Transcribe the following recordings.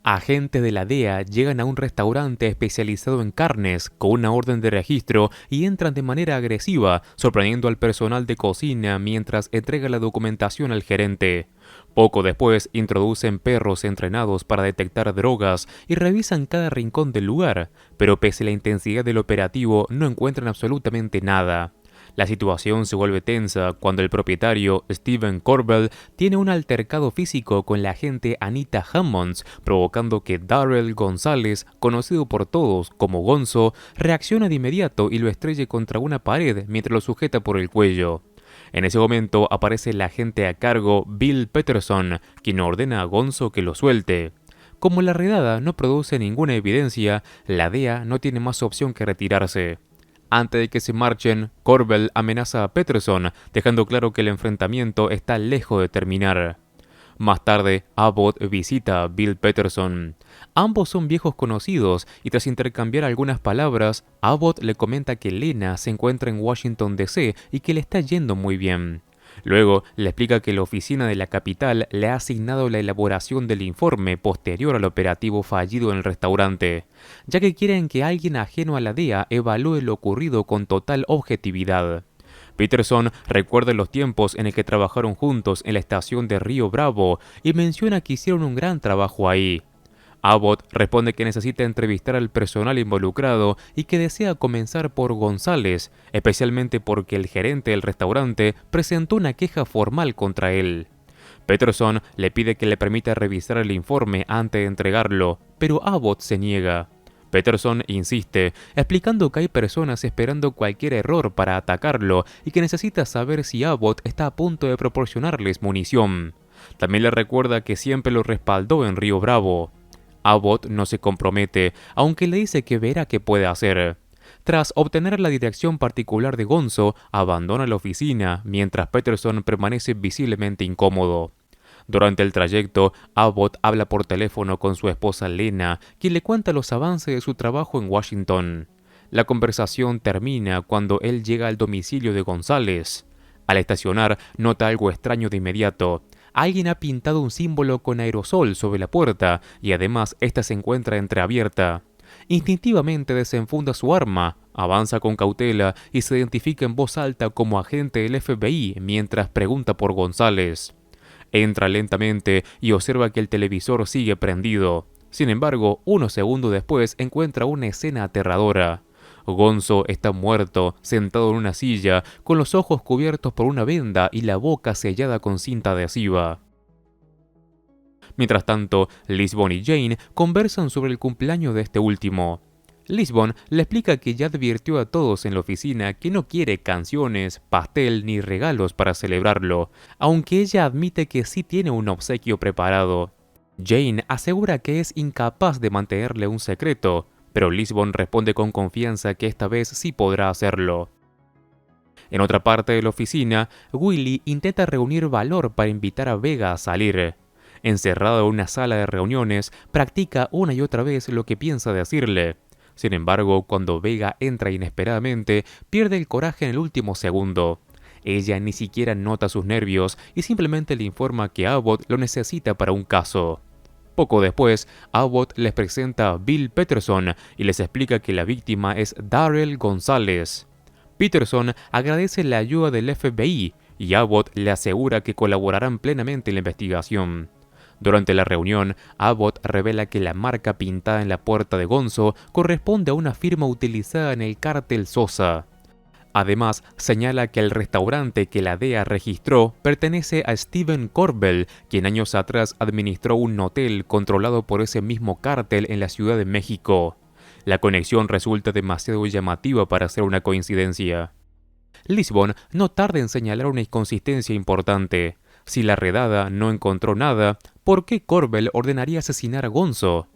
Agentes de la DEA llegan a un restaurante especializado en carnes con una orden de registro y entran de manera agresiva, sorprendiendo al personal de cocina mientras entrega la documentación al gerente. Poco después, introducen perros entrenados para detectar drogas y revisan cada rincón del lugar, pero pese a la intensidad del operativo no encuentran absolutamente nada. La situación se vuelve tensa cuando el propietario, Steven Corbell, tiene un altercado físico con la agente Anita Hammonds, provocando que Darrell González, conocido por todos como Gonzo, reaccione de inmediato y lo estrelle contra una pared mientras lo sujeta por el cuello. En ese momento aparece el agente a cargo Bill Peterson, quien ordena a Gonzo que lo suelte. Como la redada no produce ninguna evidencia, la DEA no tiene más opción que retirarse. Antes de que se marchen, Corbell amenaza a Peterson, dejando claro que el enfrentamiento está lejos de terminar. Más tarde, Abbott visita a Bill Peterson. Ambos son viejos conocidos y tras intercambiar algunas palabras, Abbott le comenta que Lena se encuentra en Washington D.C. y que le está yendo muy bien. Luego le explica que la oficina de la capital le ha asignado la elaboración del informe posterior al operativo fallido en el restaurante, ya que quieren que alguien ajeno a la DEA evalúe lo ocurrido con total objetividad. Peterson recuerda los tiempos en el que trabajaron juntos en la estación de Río Bravo y menciona que hicieron un gran trabajo ahí. Abbott responde que necesita entrevistar al personal involucrado y que desea comenzar por González, especialmente porque el gerente del restaurante presentó una queja formal contra él. Peterson le pide que le permita revisar el informe antes de entregarlo, pero Abbott se niega. Peterson insiste, explicando que hay personas esperando cualquier error para atacarlo y que necesita saber si Abbott está a punto de proporcionarles munición. También le recuerda que siempre lo respaldó en Río Bravo. Abbott no se compromete, aunque le dice que verá qué puede hacer. Tras obtener la dirección particular de Gonzo, abandona la oficina, mientras Peterson permanece visiblemente incómodo. Durante el trayecto, Abbott habla por teléfono con su esposa Lena, quien le cuenta los avances de su trabajo en Washington. La conversación termina cuando él llega al domicilio de González. Al estacionar, nota algo extraño de inmediato. Alguien ha pintado un símbolo con aerosol sobre la puerta y además esta se encuentra entreabierta. Instintivamente desenfunda su arma, avanza con cautela y se identifica en voz alta como agente del FBI mientras pregunta por González. Entra lentamente y observa que el televisor sigue prendido. Sin embargo, unos segundos después encuentra una escena aterradora. Gonzo está muerto, sentado en una silla, con los ojos cubiertos por una venda y la boca sellada con cinta adhesiva. Mientras tanto, Lisbon y Jane conversan sobre el cumpleaños de este último. Lisbon le explica que ya advirtió a todos en la oficina que no quiere canciones, pastel ni regalos para celebrarlo, aunque ella admite que sí tiene un obsequio preparado. Jane asegura que es incapaz de mantenerle un secreto, pero Lisbon responde con confianza que esta vez sí podrá hacerlo. En otra parte de la oficina, Willie intenta reunir valor para invitar a Vega a salir. Encerrado en una sala de reuniones, practica una y otra vez lo que piensa decirle. Sin embargo, cuando Vega entra inesperadamente, pierde el coraje en el último segundo. Ella ni siquiera nota sus nervios y simplemente le informa que Abbott lo necesita para un caso. Poco después, Abbott les presenta a Bill Peterson y les explica que la víctima es Darrell González. Peterson agradece la ayuda del FBI y Abbott le asegura que colaborarán plenamente en la investigación. Durante la reunión, Abbott revela que la marca pintada en la puerta de Gonzo corresponde a una firma utilizada en el cártel Sosa. Además, señala que el restaurante que la DEA registró pertenece a Steven Corbell, quien años atrás administró un hotel controlado por ese mismo cártel en la Ciudad de México. La conexión resulta demasiado llamativa para ser una coincidencia. Lisbon no tarda en señalar una inconsistencia importante. Si la redada no encontró nada, ¿por qué Corbell ordenaría asesinar a Gonzo?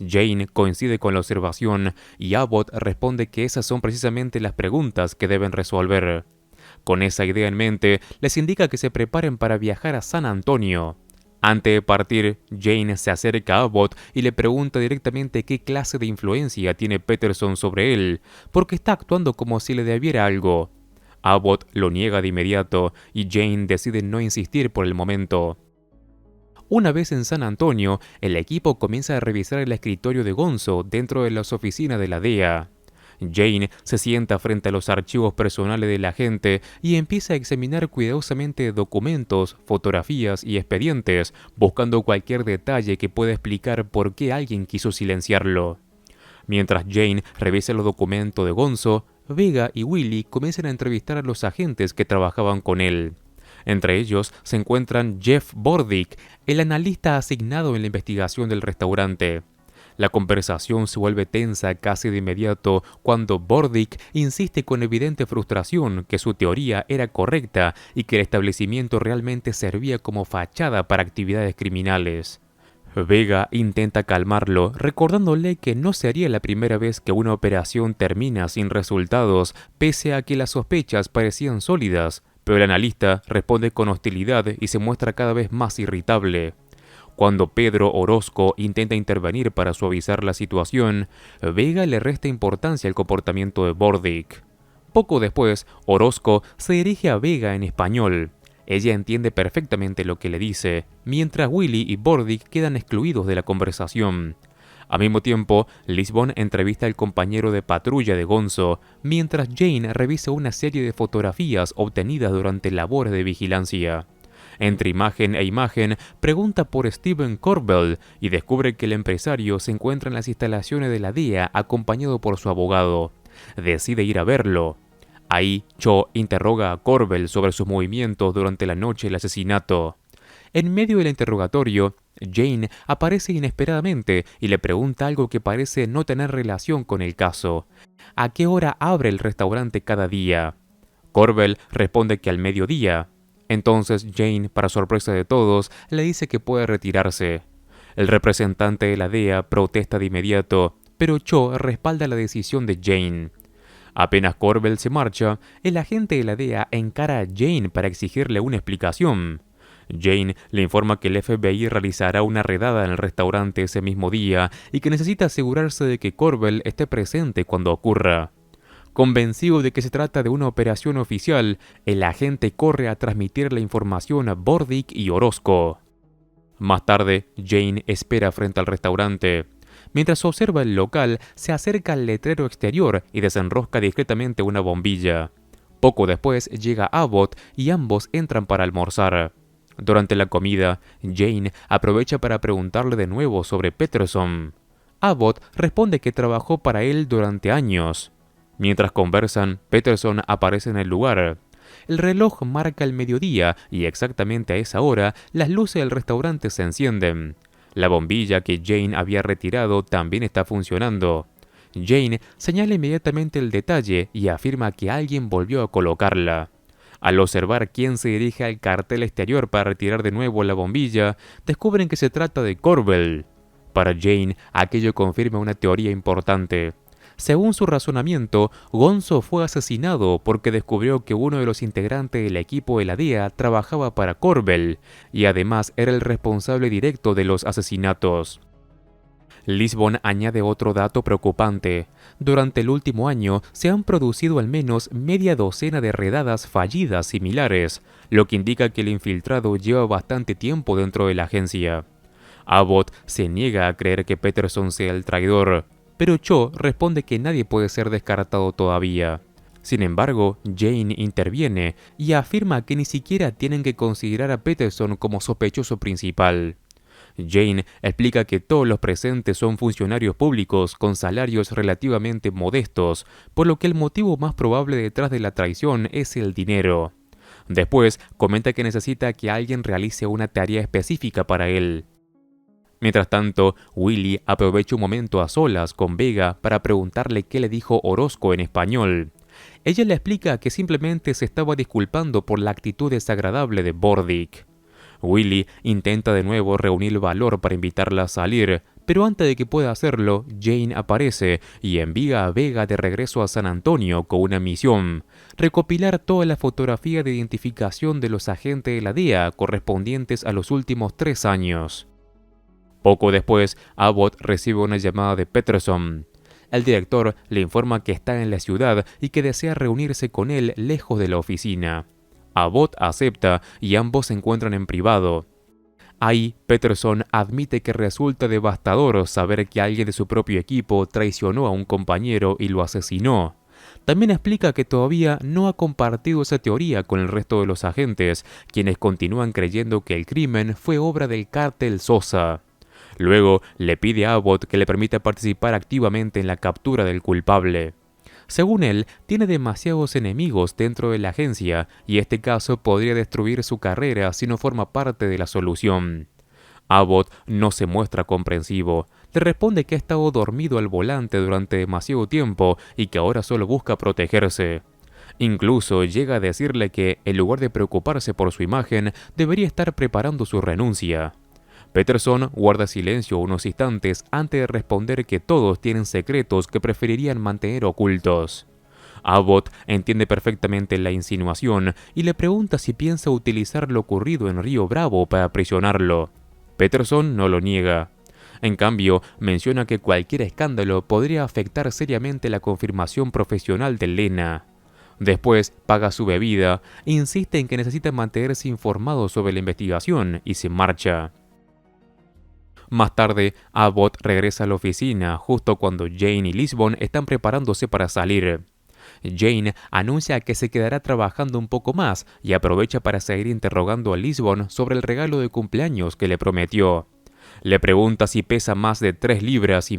Jane coincide con la observación y Abbott responde que esas son precisamente las preguntas que deben resolver. Con esa idea en mente, les indica que se preparen para viajar a San Antonio. Antes de partir, Jane se acerca a Abbott y le pregunta directamente qué clase de influencia tiene Peterson sobre él, porque está actuando como si le debiera algo. Abbott lo niega de inmediato y Jane decide no insistir por el momento. Una vez en San Antonio, el equipo comienza a revisar el escritorio de Gonzo dentro de las oficinas de la DEA. Jane se sienta frente a los archivos personales del agente y empieza a examinar cuidadosamente documentos, fotografías y expedientes, buscando cualquier detalle que pueda explicar por qué alguien quiso silenciarlo. Mientras Jane revisa los documentos de Gonzo, Vega y Willy comienzan a entrevistar a los agentes que trabajaban con él. Entre ellos se encuentran Jeff Bordick, el analista asignado en la investigación del restaurante. La conversación se vuelve tensa casi de inmediato cuando Bordick insiste con evidente frustración que su teoría era correcta y que el establecimiento realmente servía como fachada para actividades criminales. Vega intenta calmarlo, recordándole que no sería la primera vez que una operación termina sin resultados, pese a que las sospechas parecían sólidas, pero el analista responde con hostilidad y se muestra cada vez más irritable. Cuando Pedro Orozco intenta intervenir para suavizar la situación, Vega le resta importancia al comportamiento de Bordick. Poco después, Orozco se dirige a Vega en español. Ella entiende perfectamente lo que le dice, mientras Willy y Bordick quedan excluidos de la conversación. Al mismo tiempo, Lisbon entrevista al compañero de patrulla de Gonzo, mientras Jane revisa una serie de fotografías obtenidas durante labores de vigilancia. Entre imagen e imagen, pregunta por Steven Corbell y descubre que el empresario se encuentra en las instalaciones de la DEA acompañado por su abogado. Decide ir a verlo. Ahí, Cho interroga a Corbell sobre sus movimientos durante la noche del asesinato. En medio del interrogatorio, Jane aparece inesperadamente y le pregunta algo que parece no tener relación con el caso. ¿A qué hora abre el restaurante cada día? Corbell responde que al mediodía. Entonces Jane, para sorpresa de todos, le dice que puede retirarse. El representante de la DEA protesta de inmediato, pero Cho respalda la decisión de Jane. Apenas Corbell se marcha, el agente de la DEA encara a Jane para exigirle una explicación. Jane le informa que el FBI realizará una redada en el restaurante ese mismo día y que necesita asegurarse de que Corbell esté presente cuando ocurra. Convencido de que se trata de una operación oficial, el agente corre a transmitir la información a Bordick y Orozco. Más tarde, Jane espera frente al restaurante. Mientras observa el local, se acerca al letrero exterior y desenrosca discretamente una bombilla. Poco después llega Abbott y ambos entran para almorzar. Durante la comida, Jane aprovecha para preguntarle de nuevo sobre Peterson. Abbott responde que trabajó para él durante años. Mientras conversan, Peterson aparece en el lugar. El reloj marca el mediodía y exactamente a esa hora las luces del restaurante se encienden. La bombilla que Jane había retirado también está funcionando. Jane señala inmediatamente el detalle y afirma que alguien volvió a colocarla. Al observar quién se dirige al cartel exterior para retirar de nuevo la bombilla, descubren que se trata de Corbell. Para Jane, aquello confirma una teoría importante. Según su razonamiento, Gonzo fue asesinado porque descubrió que uno de los integrantes del equipo de la DEA trabajaba para Corbell y además era el responsable directo de los asesinatos. Lisbon añade otro dato preocupante. Durante el último año se han producido al menos media docena de redadas fallidas similares, lo que indica que el infiltrado lleva bastante tiempo dentro de la agencia. Abbott se niega a creer que Peterson sea el traidor, pero Cho responde que nadie puede ser descartado todavía. Sin embargo, Jane interviene y afirma que ni siquiera tienen que considerar a Peterson como sospechoso principal. Jane explica que todos los presentes son funcionarios públicos con salarios relativamente modestos, por lo que el motivo más probable detrás de la traición es el dinero. Después, comenta que necesita que alguien realice una tarea específica para él. Mientras tanto, Willy aprovecha un momento a solas con Vega para preguntarle qué le dijo Orozco en español. Ella le explica que simplemente se estaba disculpando por la actitud desagradable de Bordick. Willy intenta de nuevo reunir valor para invitarla a salir, pero antes de que pueda hacerlo, Jane aparece y envía a Vega de regreso a San Antonio con una misión: recopilar toda la fotografía de identificación de los agentes de la DEA correspondientes a los últimos 3 años. Poco después, Abbott recibe una llamada de Peterson. El director le informa que está en la ciudad y que desea reunirse con él lejos de la oficina. Abbott acepta y ambos se encuentran en privado. Ahí, Peterson admite que resulta devastador saber que alguien de su propio equipo traicionó a un compañero y lo asesinó. También explica que todavía no ha compartido esa teoría con el resto de los agentes, quienes continúan creyendo que el crimen fue obra del cártel Sosa. Luego, le pide a Abbott que le permita participar activamente en la captura del culpable. Según él, tiene demasiados enemigos dentro de la agencia y este caso podría destruir su carrera si no forma parte de la solución. Abbott no se muestra comprensivo. Le responde que ha estado dormido al volante durante demasiado tiempo y que ahora solo busca protegerse. Incluso llega a decirle que, en lugar de preocuparse por su imagen, debería estar preparando su renuncia. Peterson guarda silencio unos instantes antes de responder que todos tienen secretos que preferirían mantener ocultos. Abbott entiende perfectamente la insinuación y le pregunta si piensa utilizar lo ocurrido en Río Bravo para aprisionarlo. Peterson no lo niega. En cambio, menciona que cualquier escándalo podría afectar seriamente la confirmación profesional de Lena. Después paga su bebida, insiste en que necesita mantenerse informado sobre la investigación y se marcha. Más tarde, Abbott regresa a la oficina justo cuando Jane y Lisbon están preparándose para salir. Jane anuncia que se quedará trabajando un poco más y aprovecha para seguir interrogando a Lisbon sobre el regalo de cumpleaños que le prometió. Le pregunta si pesa más de 3,5 libras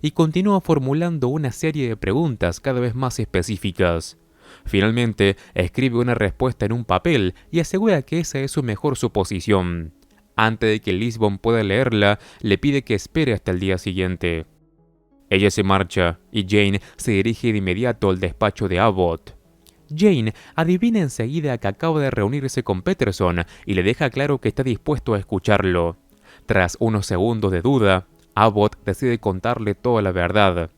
y continúa formulando una serie de preguntas cada vez más específicas. Finalmente, escribe una respuesta en un papel y asegura que esa es su mejor suposición. Antes de que Lisbon pueda leerla, le pide que espere hasta el día siguiente. Ella se marcha y Jane se dirige de inmediato al despacho de Abbott. Jane adivina enseguida que acaba de reunirse con Peterson y le deja claro que está dispuesto a escucharlo. Tras unos segundos de duda, Abbott decide contarle toda la verdad.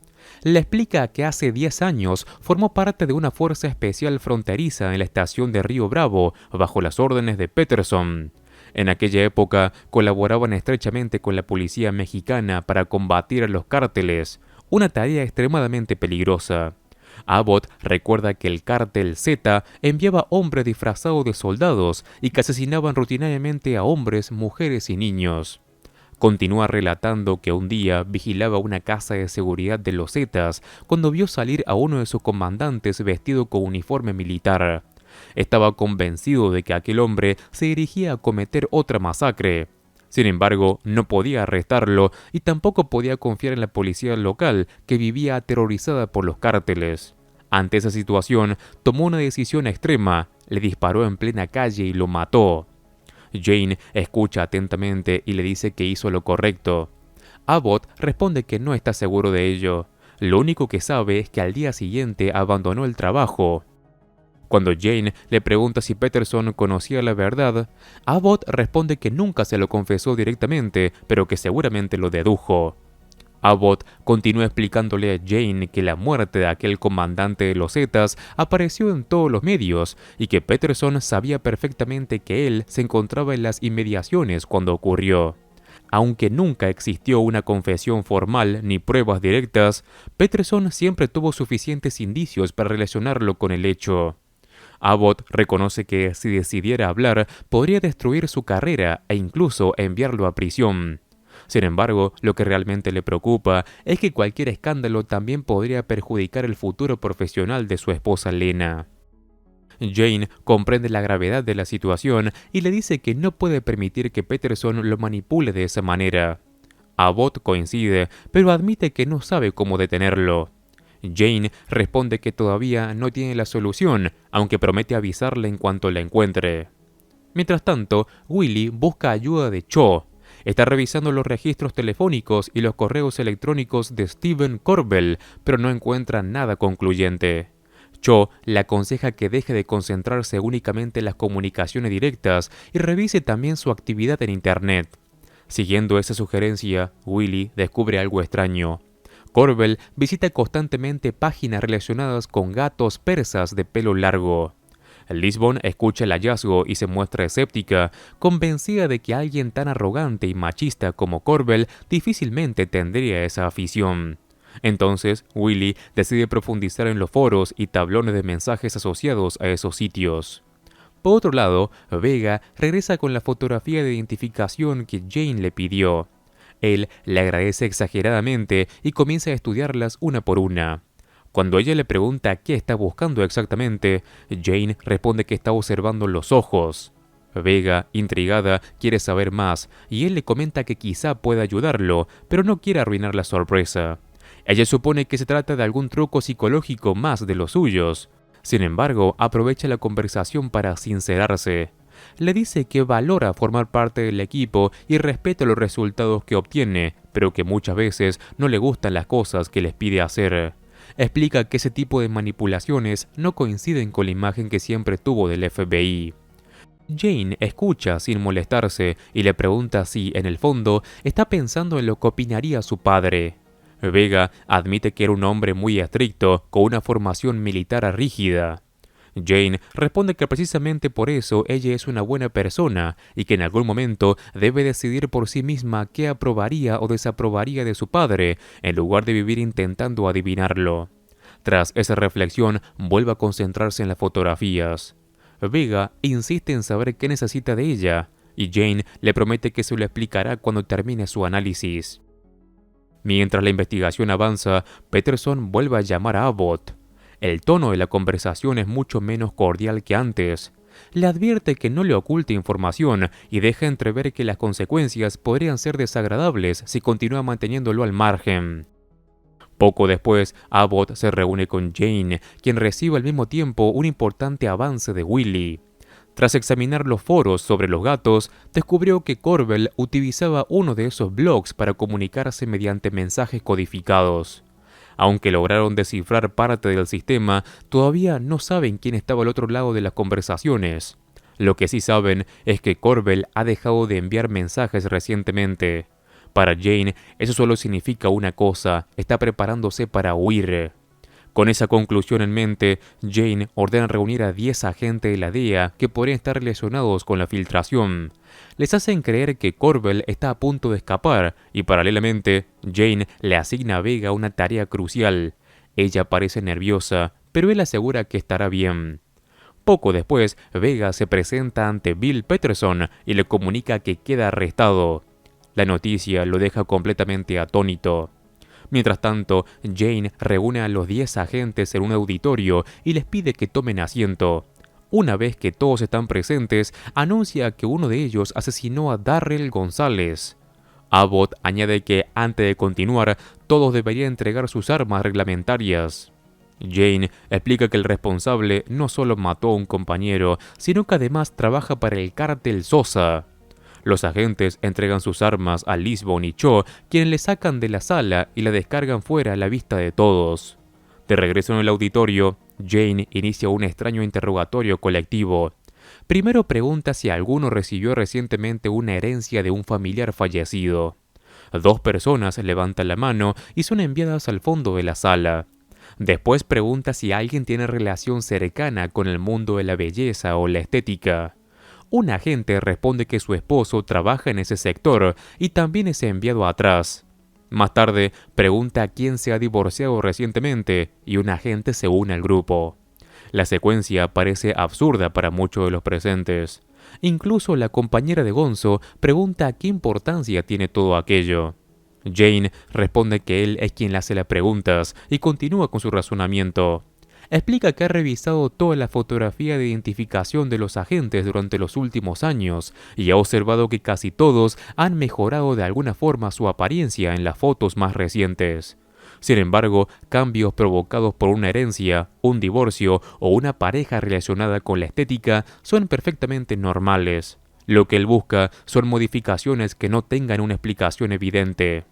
Le explica que hace 10 años formó parte de una fuerza especial fronteriza en la estación de Río Bravo bajo las órdenes de Peterson. En aquella época colaboraban estrechamente con la policía mexicana para combatir a los cárteles, una tarea extremadamente peligrosa. Abbott recuerda que el cártel Z enviaba hombres disfrazados de soldados y que asesinaban rutinariamente a hombres, mujeres y niños. Continúa relatando que un día vigilaba una casa de seguridad de los Zetas cuando vio salir a uno de sus comandantes vestido con uniforme militar. Estaba convencido de que aquel hombre se dirigía a cometer otra masacre. Sin embargo, no podía arrestarlo y tampoco podía confiar en la policía local, que vivía aterrorizada por los cárteles. Ante esa situación, tomó una decisión extrema, le disparó en plena calle y lo mató. Jane escucha atentamente y le dice que hizo lo correcto. Abbott responde que no está seguro de ello. Lo único que sabe es que al día siguiente abandonó el trabajo. Cuando Jane le pregunta si Peterson conocía la verdad, Abbott responde que nunca se lo confesó directamente, pero que seguramente lo dedujo. Abbott continúa explicándole a Jane que la muerte de aquel comandante de los Zetas apareció en todos los medios y que Peterson sabía perfectamente que él se encontraba en las inmediaciones cuando ocurrió. Aunque nunca existió una confesión formal ni pruebas directas, Peterson siempre tuvo suficientes indicios para relacionarlo con el hecho. Abbott reconoce que si decidiera hablar, podría destruir su carrera e incluso enviarlo a prisión. Sin embargo, lo que realmente le preocupa es que cualquier escándalo también podría perjudicar el futuro profesional de su esposa Lena. Jane comprende la gravedad de la situación y le dice que no puede permitir que Peterson lo manipule de esa manera. Abbott coincide, pero admite que no sabe cómo detenerlo. Jane responde que todavía no tiene la solución, aunque promete avisarle en cuanto la encuentre. Mientras tanto, Willie busca ayuda de Cho. Está revisando los registros telefónicos y los correos electrónicos de Stephen Corbell, pero no encuentra nada concluyente. Cho le aconseja que deje de concentrarse únicamente en las comunicaciones directas y revise también su actividad en Internet. Siguiendo esa sugerencia, Willie descubre algo extraño. Corbell visita constantemente páginas relacionadas con gatos persas de pelo largo. Lisbon escucha el hallazgo y se muestra escéptica, convencida de que alguien tan arrogante y machista como Corbell difícilmente tendría esa afición. Entonces, Willie decide profundizar en los foros y tablones de mensajes asociados a esos sitios. Por otro lado, Vega regresa con la fotografía de identificación que Jane le pidió. Él le agradece exageradamente y comienza a estudiarlas una por una. Cuando ella le pregunta qué está buscando exactamente, Jane responde que está observando los ojos. Vega, intrigada, quiere saber más y él le comenta que quizá pueda ayudarlo, pero no quiere arruinar la sorpresa. Ella supone que se trata de algún truco psicológico más de los suyos. Sin embargo, aprovecha la conversación para sincerarse. Le dice que valora formar parte del equipo y respeta los resultados que obtiene, pero que muchas veces no le gustan las cosas que les pide hacer. Explica que ese tipo de manipulaciones no coinciden con la imagen que siempre tuvo del FBI. Jane escucha sin molestarse y le pregunta si, en el fondo, está pensando en lo que opinaría su padre. Vega admite que era un hombre muy estricto, con una formación militar rígida. Jane responde que precisamente por eso ella es una buena persona y que en algún momento debe decidir por sí misma qué aprobaría o desaprobaría de su padre, en lugar de vivir intentando adivinarlo. Tras esa reflexión, vuelve a concentrarse en las fotografías. Vega insiste en saber qué necesita de ella, y Jane le promete que se lo explicará cuando termine su análisis. Mientras la investigación avanza, Peterson vuelve a llamar a Abbott. El tono de la conversación es mucho menos cordial que antes. Le advierte que no le oculte información y deja entrever que las consecuencias podrían ser desagradables si continúa manteniéndolo al margen. Poco después, Abbott se reúne con Jane, quien recibe al mismo tiempo un importante avance de Willie. Tras examinar los foros sobre los gatos, descubrió que Corbell utilizaba uno de esos blogs para comunicarse mediante mensajes codificados. Aunque lograron descifrar parte del sistema, todavía no saben quién estaba al otro lado de las conversaciones. Lo que sí saben es que Corbell ha dejado de enviar mensajes recientemente. Para Jane, eso solo significa una cosa: está preparándose para huir. Con esa conclusión en mente, Jane ordena reunir a 10 agentes de la DEA que podrían estar relacionados con la filtración. Les hacen creer que Corbell está a punto de escapar y paralelamente, Jane le asigna a Vega una tarea crucial. Ella parece nerviosa, pero él asegura que estará bien. Poco después, Vega se presenta ante Bill Peterson y le comunica que queda arrestado. La noticia lo deja completamente atónito. Mientras tanto, Jane reúne a los 10 agentes en un auditorio y les pide que tomen asiento. Una vez que todos están presentes, anuncia que uno de ellos asesinó a Darrell González. Abbott añade que, antes de continuar, todos deberían entregar sus armas reglamentarias. Jane explica que el responsable no solo mató a un compañero, sino que además trabaja para el cártel Sosa. Los agentes entregan sus armas a Lisbon y Cho, quienes le sacan de la sala y la descargan fuera a la vista de todos. De regreso en el auditorio, Jane inicia un extraño interrogatorio colectivo. Primero pregunta si alguno recibió recientemente una herencia de un familiar fallecido. 2 personas levantan la mano y son enviadas al fondo de la sala. Después pregunta si alguien tiene relación cercana con el mundo de la belleza o la estética. Un agente responde que su esposo trabaja en ese sector y también es enviado atrás. Más tarde, pregunta a quién se ha divorciado recientemente y un agente se une al grupo. La secuencia parece absurda para muchos de los presentes. Incluso la compañera de Gonzo pregunta qué importancia tiene todo aquello. Jane responde que él es quien le hace las preguntas y continúa con su razonamiento. Explica que ha revisado toda la fotografía de identificación de los agentes durante los últimos años y ha observado que casi todos han mejorado de alguna forma su apariencia en las fotos más recientes. Sin embargo, cambios provocados por una herencia, un divorcio o una pareja relacionada con la estética son perfectamente normales. Lo que él busca son modificaciones que no tengan una explicación evidente.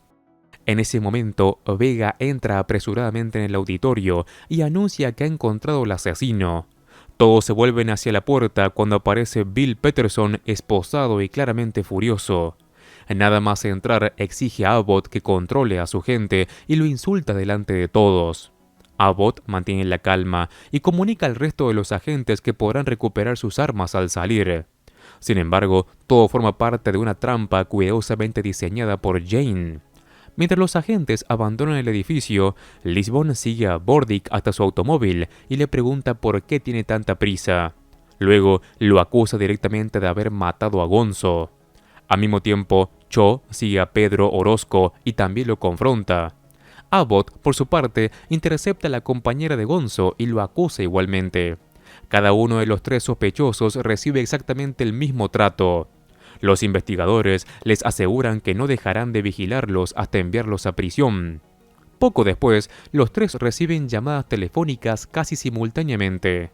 En ese momento, Vega entra apresuradamente en el auditorio y anuncia que ha encontrado al asesino. Todos se vuelven hacia la puerta cuando aparece Bill Peterson esposado y claramente furioso. Nada más entrar exige a Abbott que controle a su gente y lo insulta delante de todos. Abbott mantiene la calma y comunica al resto de los agentes que podrán recuperar sus armas al salir. Sin embargo, todo forma parte de una trampa cuidadosamente diseñada por Jane. Mientras los agentes abandonan el edificio, Lisbon sigue a Bordick hasta su automóvil y le pregunta por qué tiene tanta prisa. Luego lo acusa directamente de haber matado a Gonzo. Al mismo tiempo, Cho sigue a Pedro Orozco y también lo confronta. Abbott, por su parte, intercepta a la compañera de Gonzo y lo acusa igualmente. Cada uno de los tres sospechosos recibe exactamente el mismo trato. Los investigadores les aseguran que no dejarán de vigilarlos hasta enviarlos a prisión. Poco después, los tres reciben llamadas telefónicas casi simultáneamente.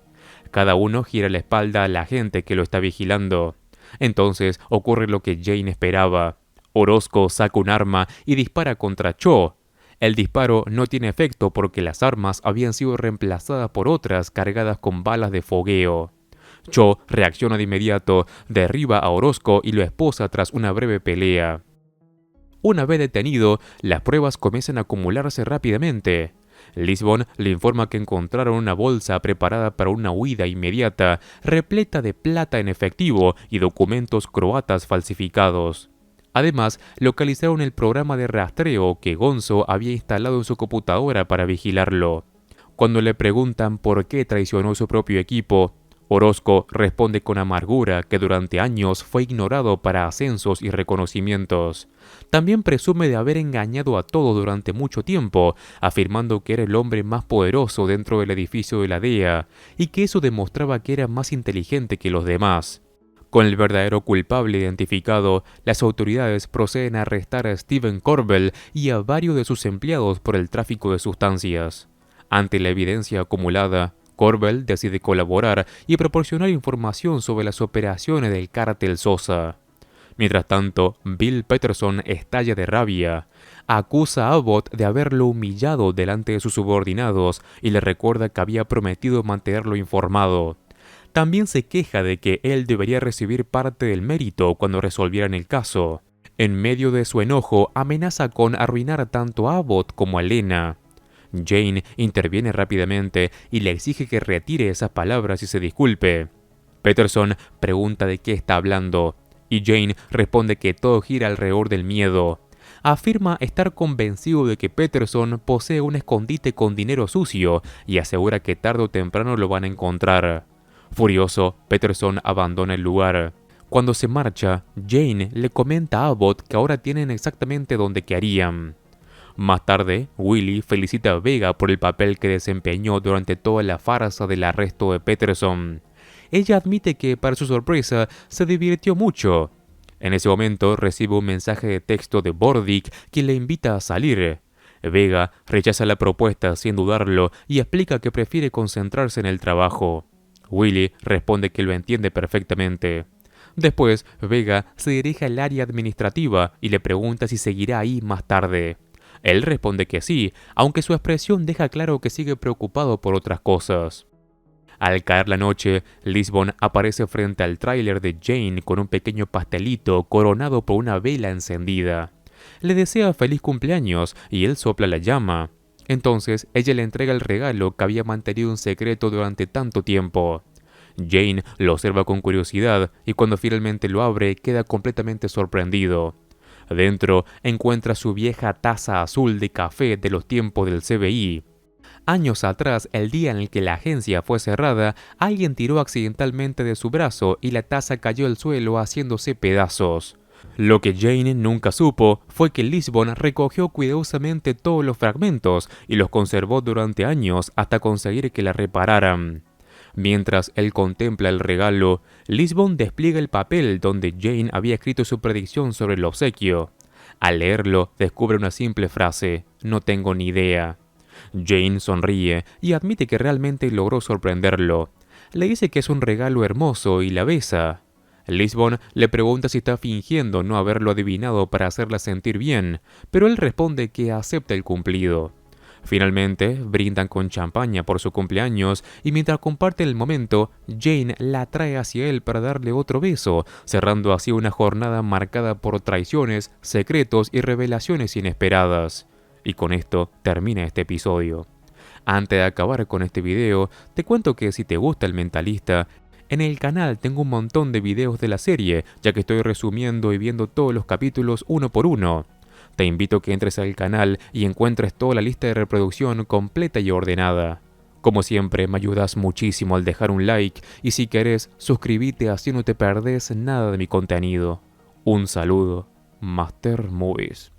Cada uno gira la espalda a la gente que lo está vigilando. Entonces ocurre lo que Jane esperaba. Orozco saca un arma y dispara contra Cho. El disparo no tiene efecto porque las armas habían sido reemplazadas por otras cargadas con balas de fogueo. Cho reacciona de inmediato, derriba a Orozco y lo esposa tras una breve pelea. Una vez detenido, las pruebas comienzan a acumularse rápidamente. Lisbon le informa que encontraron una bolsa preparada para una huida inmediata, repleta de plata en efectivo y documentos croatas falsificados. Además, localizaron el programa de rastreo que Gonzo había instalado en su computadora para vigilarlo. Cuando le preguntan por qué traicionó su propio equipo, Orozco responde con amargura que durante años fue ignorado para ascensos y reconocimientos. También presume de haber engañado a todos durante mucho tiempo, afirmando que era el hombre más poderoso dentro del edificio de la DEA y que eso demostraba que era más inteligente que los demás. Con el verdadero culpable identificado, las autoridades proceden a arrestar a Steven Corbell y a varios de sus empleados por el tráfico de sustancias. Ante la evidencia acumulada, Corbell decide colaborar y proporcionar información sobre las operaciones del cártel Sosa. Mientras tanto, Bill Peterson estalla de rabia. Acusa a Abbott de haberlo humillado delante de sus subordinados y le recuerda que había prometido mantenerlo informado. También se queja de que él debería recibir parte del mérito cuando resolvieran el caso. En medio de su enojo, amenaza con arruinar tanto a Abbott como a Lena. Jane interviene rápidamente y le exige que retire esas palabras y se disculpe. Peterson pregunta de qué está hablando, y Jane responde que todo gira alrededor del miedo. Afirma estar convencido de que Peterson posee un escondite con dinero sucio y asegura que tarde o temprano lo van a encontrar. Furioso, Peterson abandona el lugar. Cuando se marcha, Jane le comenta a Abbott que ahora tienen exactamente donde quedarían. Más tarde, Willie felicita a Vega por el papel que desempeñó durante toda la farsa del arresto de Peterson. Ella admite que, para su sorpresa, se divirtió mucho. En ese momento recibe un mensaje de texto de Bordick quien le invita a salir. Vega rechaza la propuesta sin dudarlo y explica que prefiere concentrarse en el trabajo. Willie responde que lo entiende perfectamente. Después, Vega se dirige al área administrativa y le pregunta si seguirá ahí más tarde. Él responde que sí, aunque su expresión deja claro que sigue preocupado por otras cosas. Al caer la noche, Lisbon aparece frente al tráiler de Jane con un pequeño pastelito coronado por una vela encendida. Le desea feliz cumpleaños y él sopla la llama. Entonces, ella le entrega el regalo que había mantenido en secreto durante tanto tiempo. Jane lo observa con curiosidad y cuando finalmente lo abre queda completamente sorprendido. Dentro encuentra su vieja taza azul de café de los tiempos del CBI. Años atrás, el día en el que la agencia fue cerrada, alguien tiró accidentalmente de su brazo y la taza cayó al suelo haciéndose pedazos. Lo que Jane nunca supo fue que Lisbon recogió cuidadosamente todos los fragmentos y los conservó durante años hasta conseguir que la repararan. Mientras él contempla el regalo, Lisbon despliega el papel donde Jane había escrito su predicción sobre el obsequio. Al leerlo, descubre una simple frase: "No tengo ni idea". Jane sonríe y admite que realmente logró sorprenderlo. Le dice que es un regalo hermoso y la besa. Lisbon le pregunta si está fingiendo no haberlo adivinado para hacerla sentir bien, pero él responde que acepta el cumplido. Finalmente, brindan con champaña por su cumpleaños y mientras comparten el momento, Jane la atrae hacia él para darle otro beso, cerrando así una jornada marcada por traiciones, secretos y revelaciones inesperadas. Y con esto termina este episodio. Antes de acabar con este video, te cuento que si te gusta El Mentalista, en el canal tengo un montón de videos de la serie, ya que estoy resumiendo y viendo todos los capítulos uno por uno. Te invito a que entres al canal y encuentres toda la lista de reproducción completa y ordenada. Como siempre, me ayudas muchísimo al dejar un like y si querés, suscríbete así no te perdés nada de mi contenido. Un saludo, Master Movies.